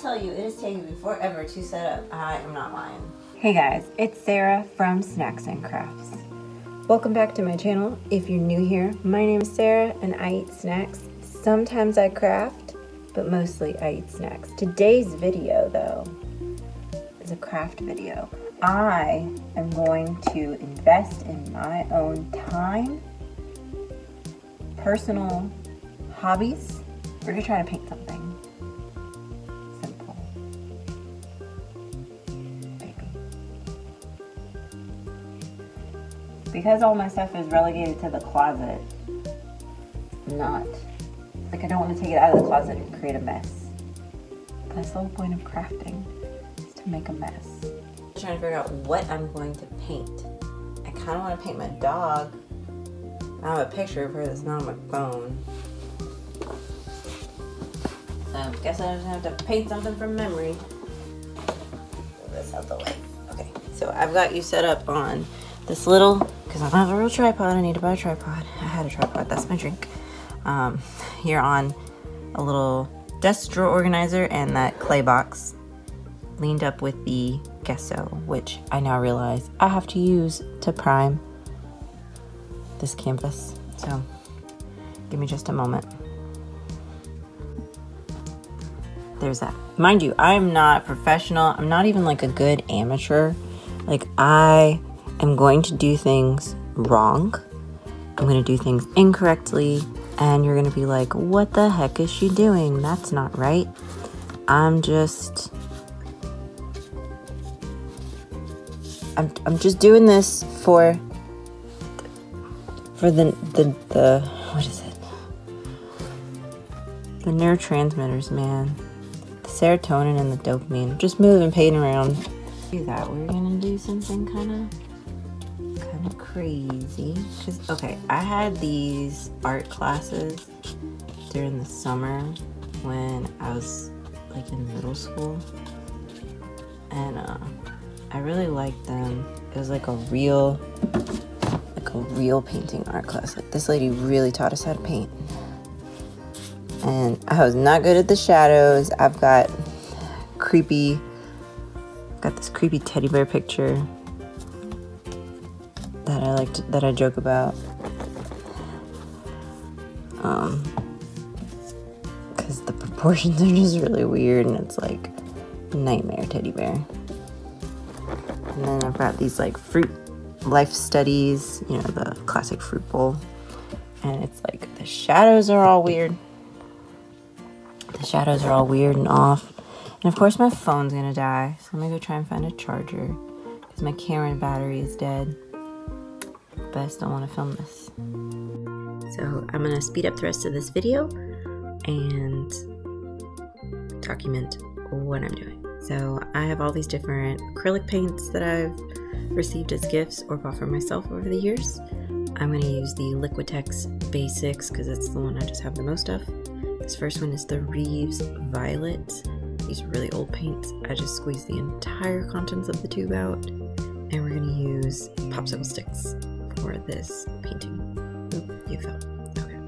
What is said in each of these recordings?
tell you it has taken me forever to set up, I am not lying. Hey guys, it's Sarah from Snacks and Crafts. Welcome back to my channel. If you're new here, my name is Sarah and I eat snacks. Sometimes I craft, but mostly I eat snacks. Today's video though is a craft video. I am going to invest in my own time, personal hobbies. We're gonna try to paint something simple. Maybe. Because all my stuff is relegated to the closet, I don't want to take it out of the closet and create a mess. That's the whole point of crafting, is to make a mess. I'm trying to figure out what I'm going to paint. I kind of want to paint my dog. I have a picture of her that's not on my phone. So I guess I just have to paint something from memory. Move this out the way. Okay, so I've got you set up on this little, because I don't have a real tripod, I need to buy a tripod. I had a tripod, that's my drink. Here on a little desk drawer organizer and that clay box, leaned up with the gesso, which I now realize I have to use to prime this canvas. So give me just a moment. There's that. Mind you, I'm not professional. I'm not even like a good amateur. Like, I am going to do things wrong. I'm going to do things incorrectly. And you're going to be like, what the heck is she doing? That's not right. I'm just doing this for the what is it? The neurotransmitters, man. The serotonin and the dopamine. Just moving, painting around. Do that. We're gonna do something kind of crazy. Cause okay, I had these art classes during the summer when I was like in middle school, and I really liked them. It was like a real painting art class. Like, this lady really taught us how to paint. And I was not good at the shadows. I've got this creepy teddy bear picture that I joke about. Because the proportions are just really weird and it's like nightmare teddy bear. And then I've got these like fruit life studies, you know, the classic fruit bowl. And it's like the shadows are all weird. The shadows are all weird and off. And of course my phone's gonna die. So I'm gonna go try and find a charger because my camera battery is dead. But I still want to film this. So I'm gonna speed up the rest of this video and document what I'm doing. So I have all these different acrylic paints that I've received as gifts or bought for myself over the years. I'm going to use the Liquitex Basics because it's the one I just have the most of. This first one is the Reeves Violet. These are really old paints. I just squeezed the entire contents of the tube out, and we're going to use popsicle sticks for this painting. Oop, you fell. Okay.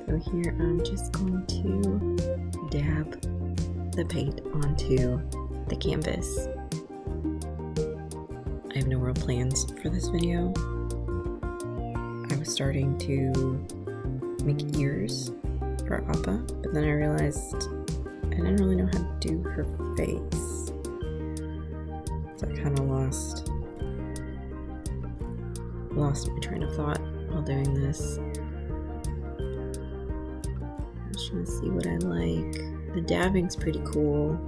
So here I'm just going to dab the paint onto the canvas. I have no real plans for this video. I was starting to make ears for Appa, but then I realized I didn't really know how to do her face. So I kind of lost my train of thought while doing this. I'm just trying to see what I like. The dabbing's pretty cool.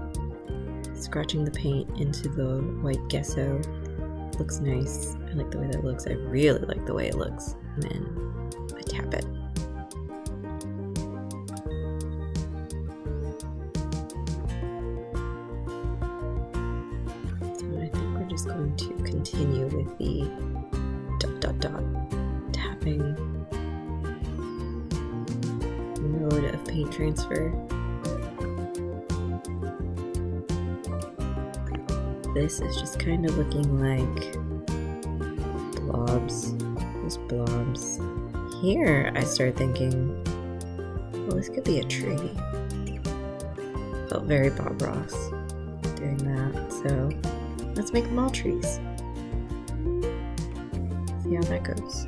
Scratching the paint into the white gesso looks nice. I like the way that looks. I really like the way it looks. And then I tap it. So I think we're just going to continue with the ... tapping mode of paint transfer. This is just kind of looking like blobs. Just blobs. Here I start thinking Well, this could be a tree. Felt very Bob Ross doing that, so let's make them all trees. See how that goes.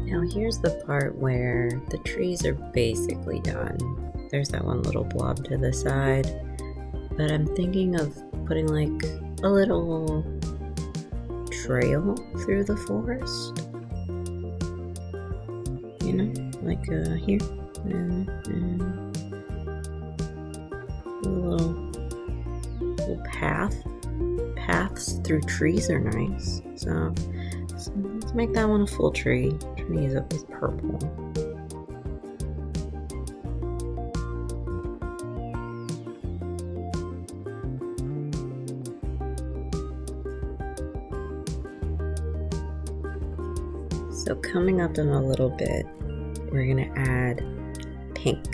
Now here's the part where the trees are basically done. There's that one little blob to the side, but I'm thinking of putting like a little trail through the forest. You know, like here, and a little path. Paths through trees are nice, so let's make that one a full tree. I'm trying to use up this purple. So coming up in a little bit, we're gonna add pink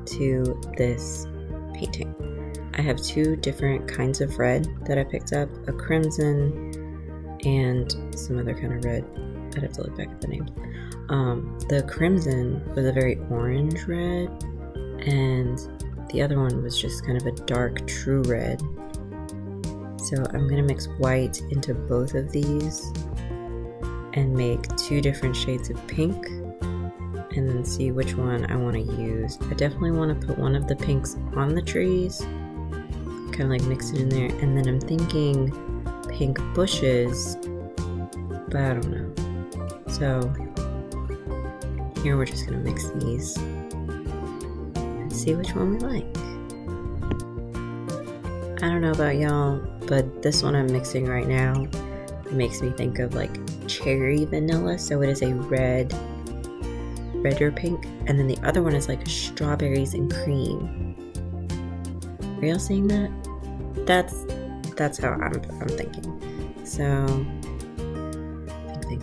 to this painting. I have two different kinds of red that I picked up, a crimson and some other kind of red. I'd have to look back at the names. The crimson was a very orange red, and the other one was just kind of a dark true red. So I'm gonna mix white into both of these and make two different shades of pink, and then see which one I want to use. I definitely want to put one of the pinks on the trees, kind of like mix it in there, and then I'm thinking pink bushes, but I don't know. So here we're just gonna mix these and see which one we like. I don't know about y'all, but this one I'm mixing right now, it makes me think of like cherry vanilla, so it is a redder pink, and then the other one is like strawberries and cream. Are y'all seeing that? That's how I'm thinking. So think.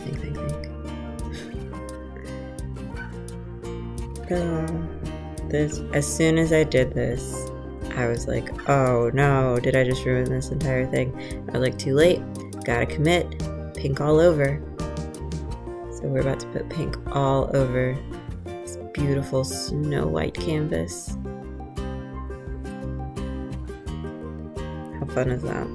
This, as soon as I did this, I was like, oh no, did I just ruin this entire thing? I was like, too late, gotta commit, pink all over. So we're about to put pink all over this beautiful snow white canvas. How fun is that?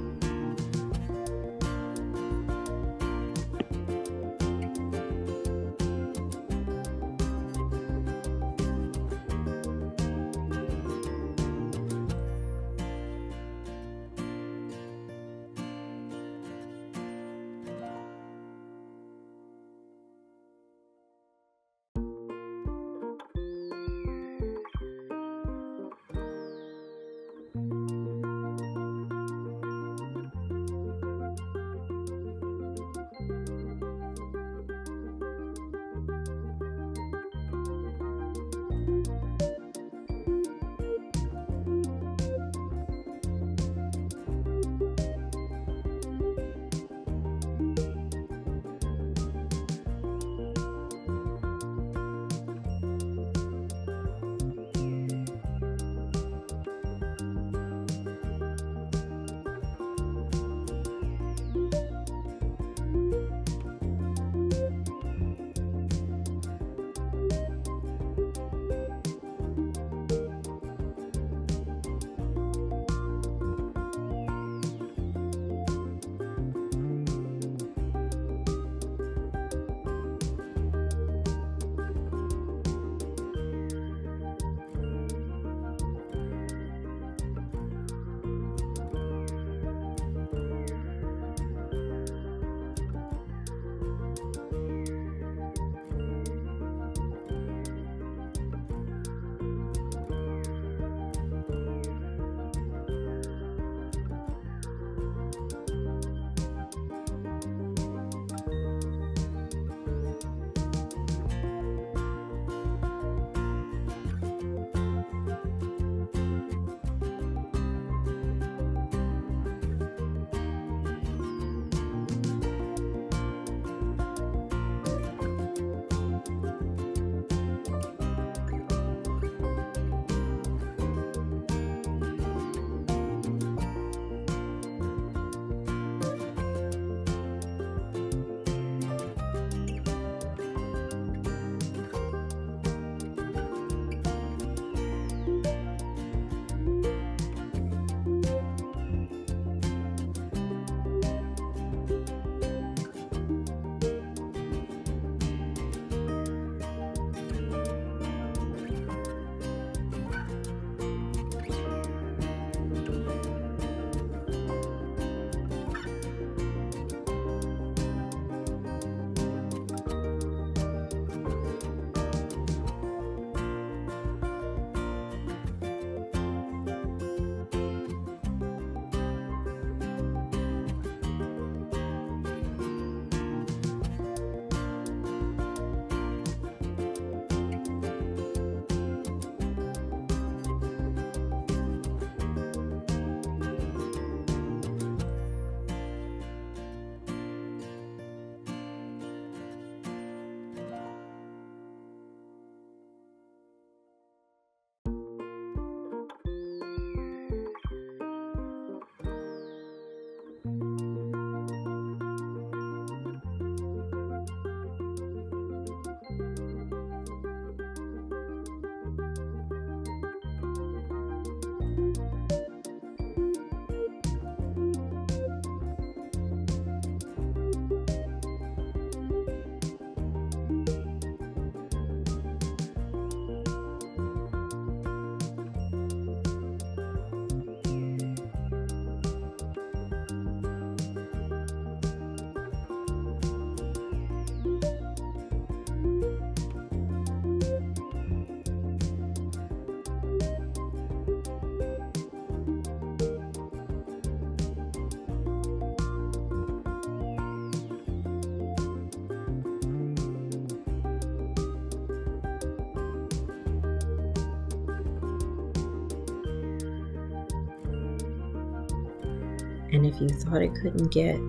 And if you thought it couldn't get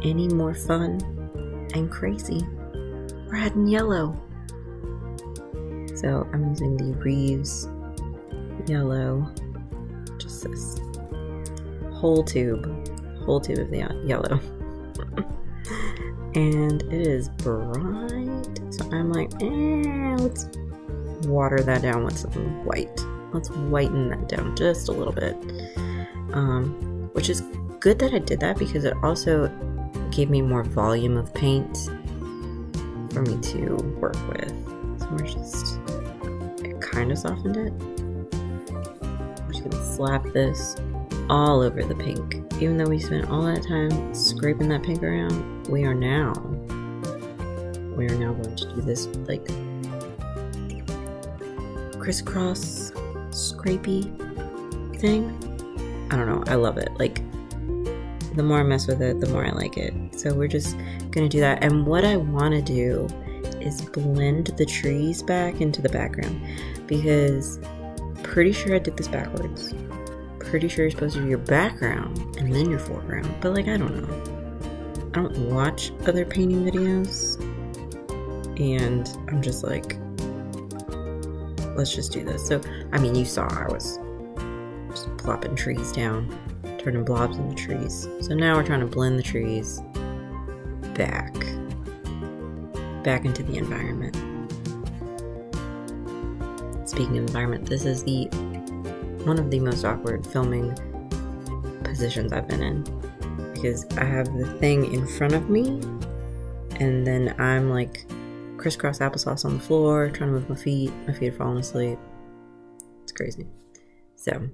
any more fun and crazy, we're adding yellow. So I'm using the Reeves yellow, just this whole tube of the yellow. And it is bright, so I'm like, let's water that down with some white. Let's whiten that down just a little bit, which is good that I did that because it also gave me more volume of paint for me to work with. So it kind of softened it. I'm just gonna slap this all over the pink. Even though we spent all that time scraping that pink around, we are now going to do this like crisscross scrapey thing. I don't know, I love it. Like, the more I mess with it, the more I like it. So we're just gonna do that. And what I want to do is blend the trees back into the background, because pretty sure I did this backwards. Pretty sure you're supposed to do your background and then your foreground, but like, I don't know. I don't watch other painting videos, and I'm just like, let's just do this. So, I mean, you saw I was just plopping trees down, turning blobs into trees. So now we're trying to blend the trees back into the environment. Speaking of environment, this is one of the most awkward filming positions I've been in, because I have the thing in front of me and then I'm like crisscross applesauce on the floor trying to move my feet are falling asleep. It's crazy. So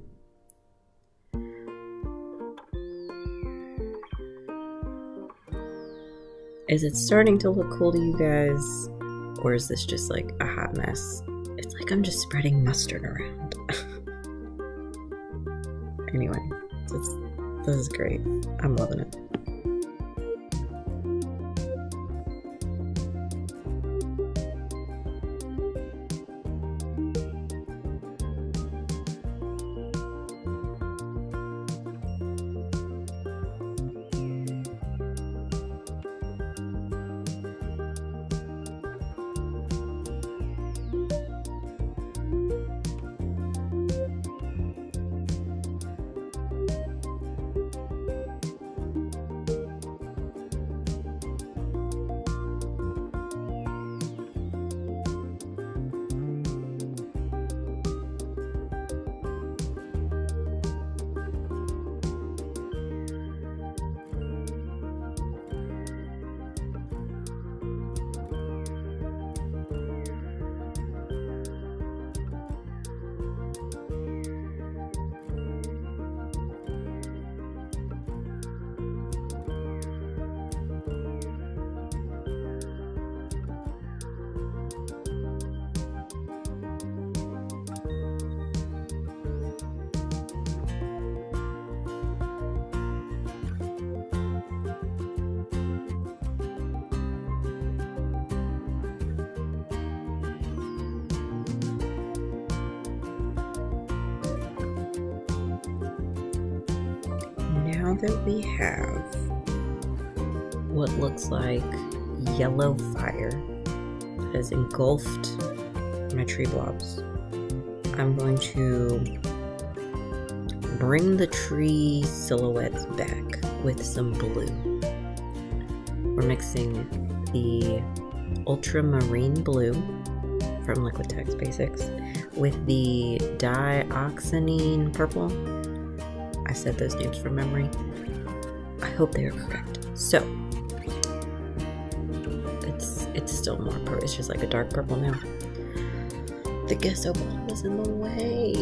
is it starting to look cool to you guys, or is this just like a hot mess? It's like I'm just spreading mustard around. Anyway, this is great. I'm loving it. Now that we have what looks like yellow fire that has engulfed my tree blobs, I'm going to bring the tree silhouettes back with some blue. We're mixing the ultramarine blue from Liquitex Basics with the dioxanine purple. I said those names from memory. I hope they are correct. So it's still more purple. It's just like a dark purple now. The gesso ball was in the way.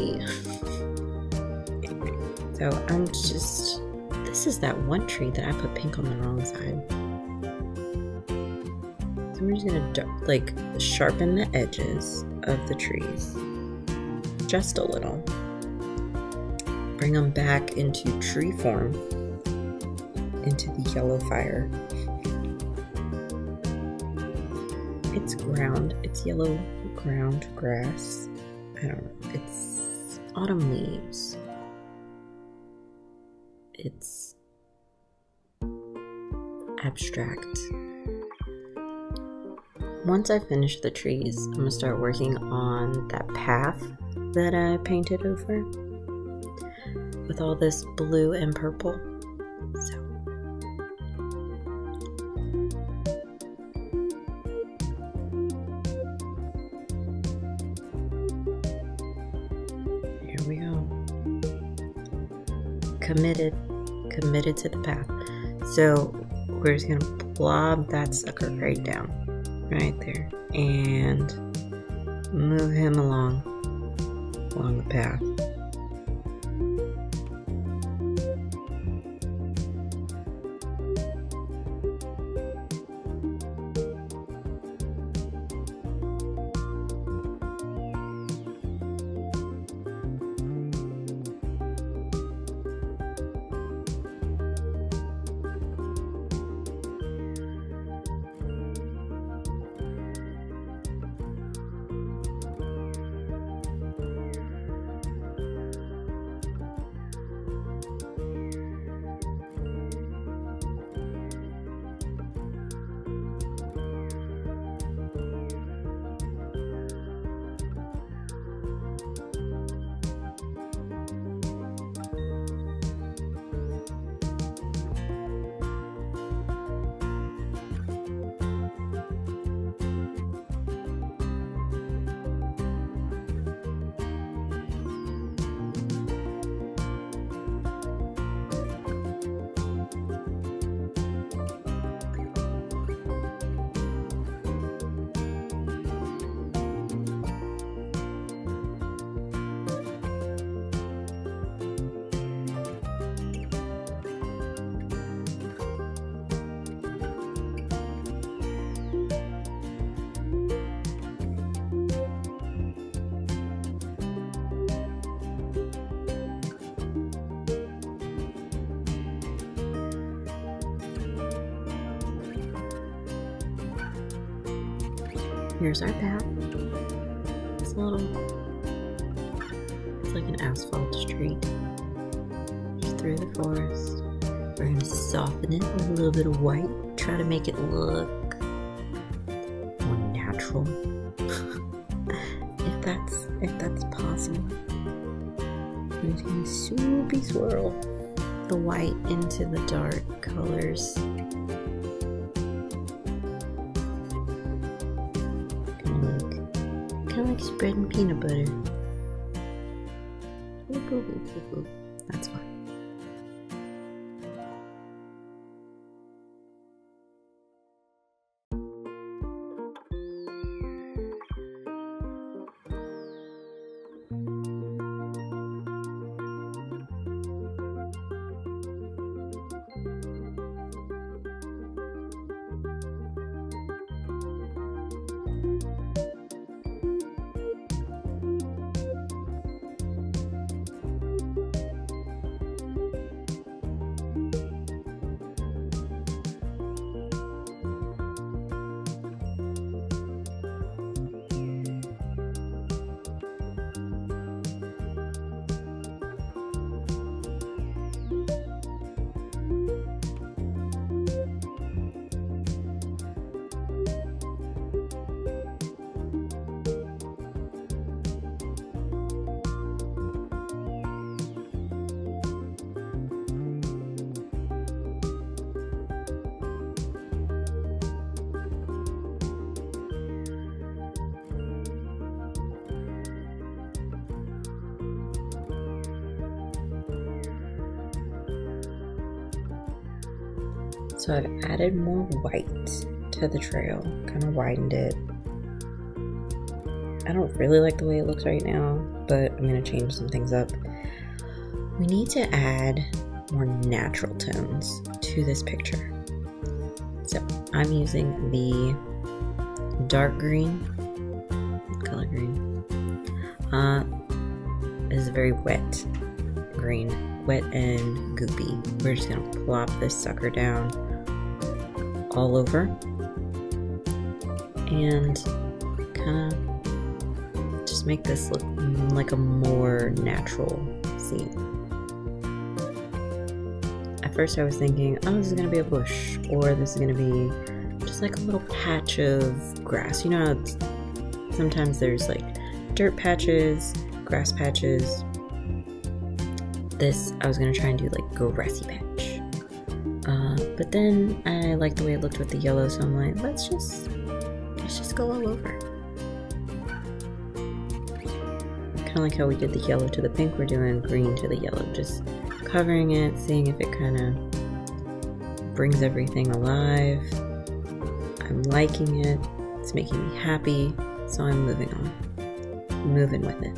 Anyway, so I'm just, this is that one tree that I put pink on the wrong side. So we're just gonna like sharpen the edges of the trees just a little. Bring them back into tree form, into the yellow fire. It's yellow ground grass. I don't know, it's autumn leaves. It's abstract. Once I finish the trees, I'm gonna start working on that path that I painted over with all this blue and purple. So here we go. Committed to the path. So we're just gonna blob that sucker right down, right there, and move him along the path. Here's our path. It's like an asphalt street just through the forest. We're gonna soften it with a little bit of white, try to make it look more natural, if that's possible. I'm just gonna soupy swirl the white into the dark colors. Kind of like spreading peanut butter. That's fine. So I've added more white to the trail, kind of widened it. I don't really like the way it looks right now, but I'm going to change some things up. We need to add more natural tones to this picture. So I'm using the dark green, color green. This is a very wet green, wet and goopy. We're just going to plop this sucker down all over and kind of just make this look like a more natural scene. I at first I was thinking, oh, this is gonna be a bush, or this is gonna be just like a little patch of grass. You know how sometimes there's like dirt patches, grass patches. This, I was gonna try and do like grassy patch. But then I liked the way it looked with the yellow, so I'm like, let's just go all over. Kind of like how we did the yellow to the pink, we're doing green to the yellow. Just covering it, seeing if it kind of brings everything alive. I'm liking it. It's making me happy, so I'm moving on. Moving with it.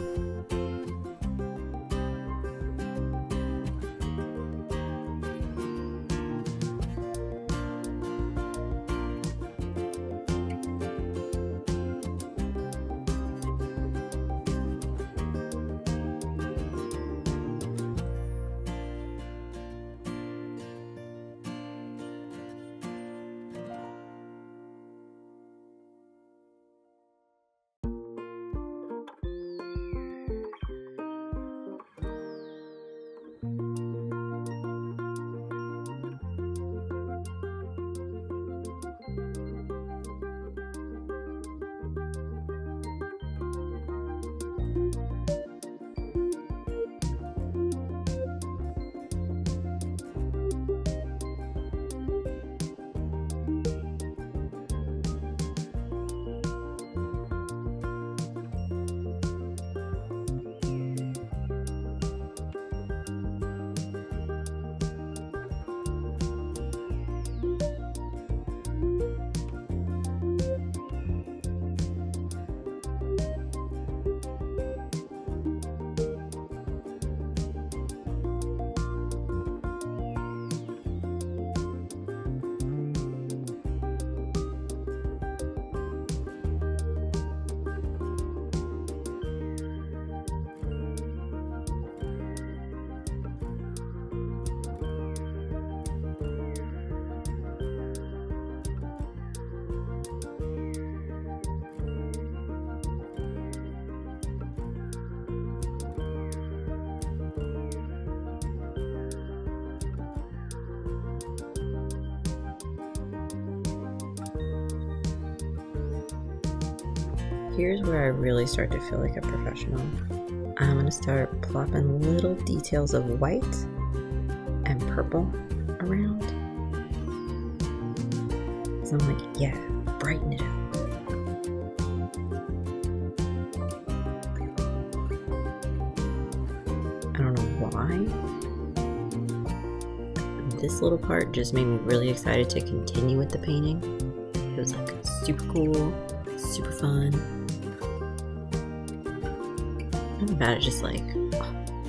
Here's where I really start to feel like a professional. I'm going to start plopping little details of white and purple around. So I'm like, yeah, brighten it up. I don't know why. This little part just made me really excited to continue with the painting. It was like super cool, super fun. Something about it just like,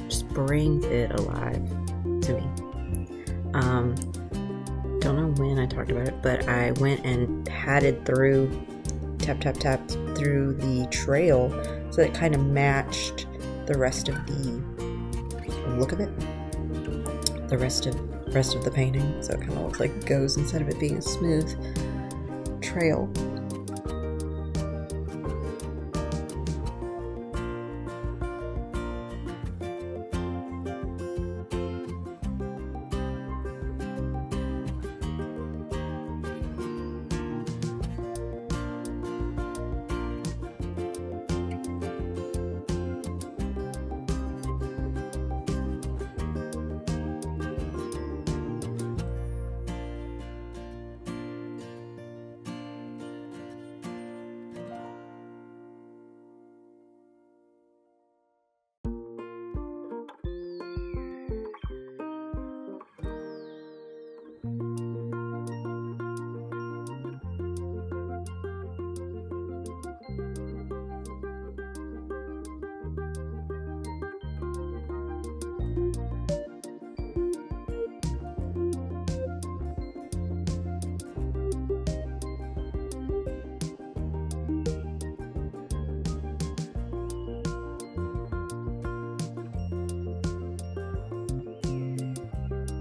just brings it alive to me. Don't know when I talked about it, but I went and patted through, tapped through the trail so that it kind of matched the rest of the look of it, the rest of the painting. So it kind of looks like it goes instead of it being a smooth trail.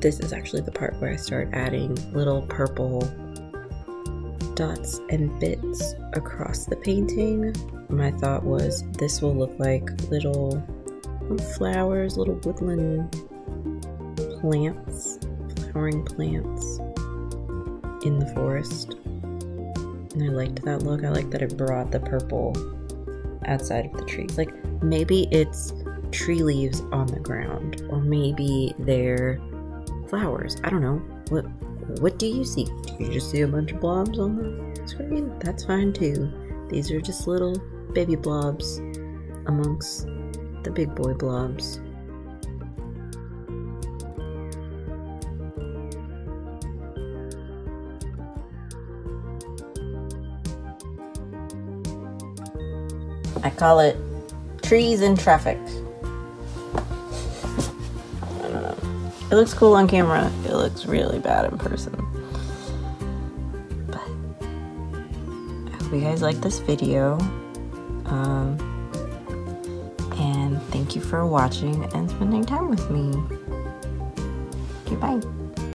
This is actually the part where I start adding little purple dots and bits across the painting. My thought was this will look like little flowers, little woodland plants. flowering plants in the forest. And I liked that look. I like that it brought the purple outside of the trees. Like, maybe it's tree leaves on the ground, or maybe they're flowers. I don't know. What do you see? Do you just see a bunch of blobs on the screen? That's fine too. These are just little baby blobs amongst the big boy blobs. I call it trees in traffic. I don't know. It looks cool on camera. It looks really bad in person. But I hope you guys like this video. And thank you for watching and spending time with me. Okay, bye.